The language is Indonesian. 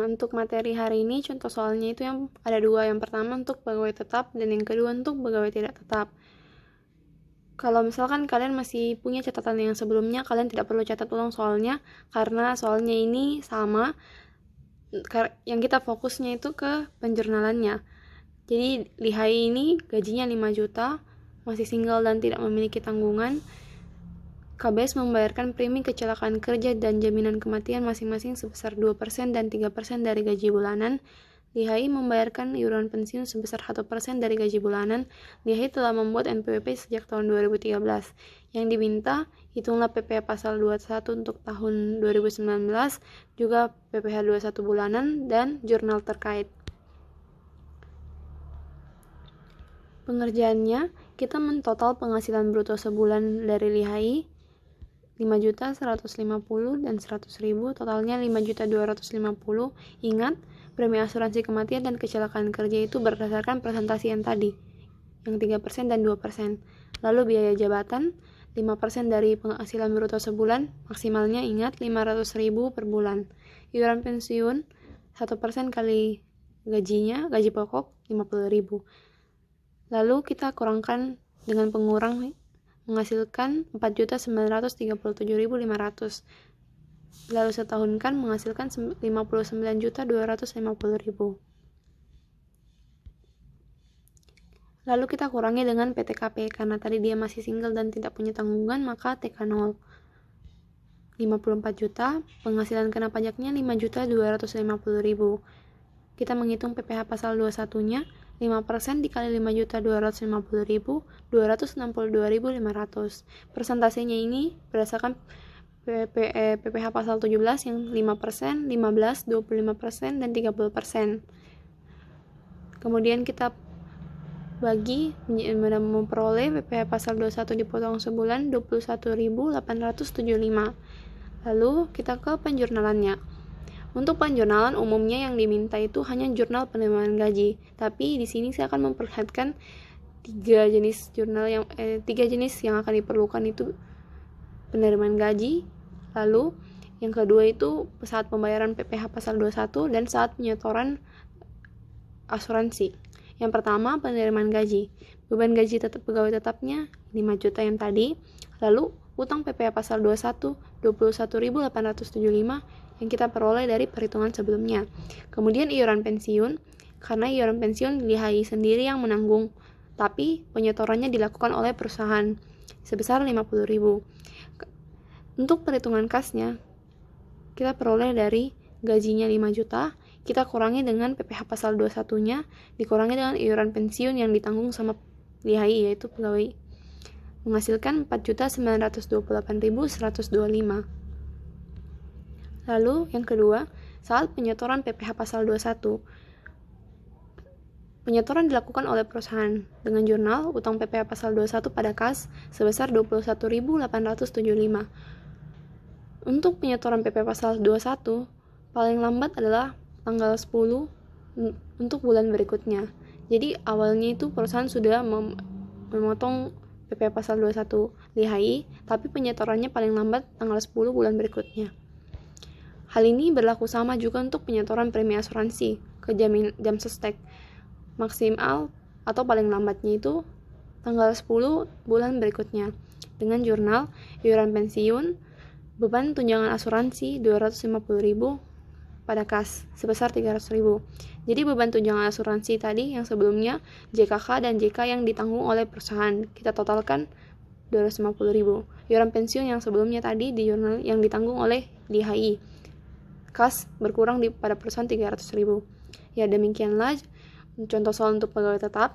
untuk materi hari ini contoh soalnya itu yang ada dua. Yang pertama untuk pegawai tetap dan yang kedua untuk pegawai tidak tetap. Kalau misalkan kalian masih punya catatan yang sebelumnya, kalian tidak perlu catat ulang soalnya, karena soalnya ini sama. Yang kita fokusnya itu ke penjurnalannya. Jadi Lihai ini gajinya 5 juta, masih single dan tidak memiliki tanggungan. KBS membayarkan premi kecelakaan kerja dan jaminan kematian masing-masing sebesar 2% dan 3% dari gaji bulanan. Lihai membayarkan iuran pensiun sebesar 1% dari gaji bulanan. Lihai telah membuat NPWP sejak tahun 2013. Yang diminta, hitunglah PPh pasal 21 untuk tahun 2019, juga PPh 21 bulanan, dan jurnal terkait. Pengerjaannya, kita mentotal penghasilan bruto sebulan dari Lihai 5.150.000 dan 100.000, totalnya 5.250.000. Ingat, premi asuransi kematian dan kecelakaan kerja itu berdasarkan presentasi yang tadi, yang 3% dan 2%. Lalu biaya jabatan 5% dari penghasilan bruto sebulan, maksimalnya ingat 500.000 per bulan. Iuran pensiun 1% kali gajinya, gaji pokok 50.000. Lalu kita kurangkan dengan pengurang, menghasilkan 4.937.500. Lalu setahunkan menghasilkan 59.250.000. Lalu kita kurangi dengan PTKP, karena tadi dia masih single dan tidak punya tanggungan, maka TK 0. 54 juta, penghasilan kena pajaknya 5.250.000. Kita menghitung PPh pasal 21-nya, 5% dikali 5.250.000, 262.500. Persentasenya ini berdasarkan PPh pasal 17 yang 5%, 15%, 25%, dan 30%. Kemudian kita bagi memperoleh PPh pasal 21 dipotong sebulan 21.875. Lalu kita ke penjurnalannya. Untuk penjurnalan umumnya yang diminta itu hanya jurnal penerimaan gaji, tapi di sini saya akan memperlihatkan tiga jenis yang akan diperlukan itu penerimaan gaji. Lalu yang kedua itu saat pembayaran PPh pasal 21 dan saat penyetoran asuransi. Yang pertama penerimaan gaji. Beban gaji pegawai tetapnya 5 juta yang tadi. Lalu utang PPh pasal 21 21.875 yang kita peroleh dari perhitungan sebelumnya. Kemudian iuran pensiun, karena iuran pensiun Lihai sendiri yang menanggung, tapi penyetorannya dilakukan oleh perusahaan sebesar 50.000. Untuk perhitungan kasnya, kita peroleh dari gajinya 5 juta, kita kurangi dengan PPh pasal 21-nya, dikurangi dengan iuran pensiun yang ditanggung sama Lihai, yaitu pegawai, menghasilkan 4.928.125. Lalu yang kedua, saat penyetoran PPh pasal 21. Penyetoran dilakukan oleh perusahaan dengan jurnal utang PPh pasal 21 pada kas sebesar 21.875. Untuk penyetoran PPh pasal 21 paling lambat adalah tanggal 10 untuk bulan berikutnya. Jadi awalnya itu perusahaan sudah memotong PPh pasal 21 Lihai, tapi penyetorannya paling lambat tanggal 10 bulan berikutnya. Hal ini berlaku sama juga untuk penyetoran premi asuransi ke Jamstek. Maksimal atau paling lambatnya itu tanggal 10 bulan berikutnya. Dengan jurnal iuran pensiun, beban tunjangan asuransi 250.000 pada kas sebesar 300.000. Jadi beban tunjangan asuransi tadi yang sebelumnya JKK dan JK yang ditanggung oleh perusahaan, kita totalkan 250.000. Iuran pensiun yang sebelumnya tadi di jurnal yang ditanggung oleh Lihai, kas berkurang pada perusahaan 300.000. Ya, demikianlah contoh soal untuk pegawai tetap.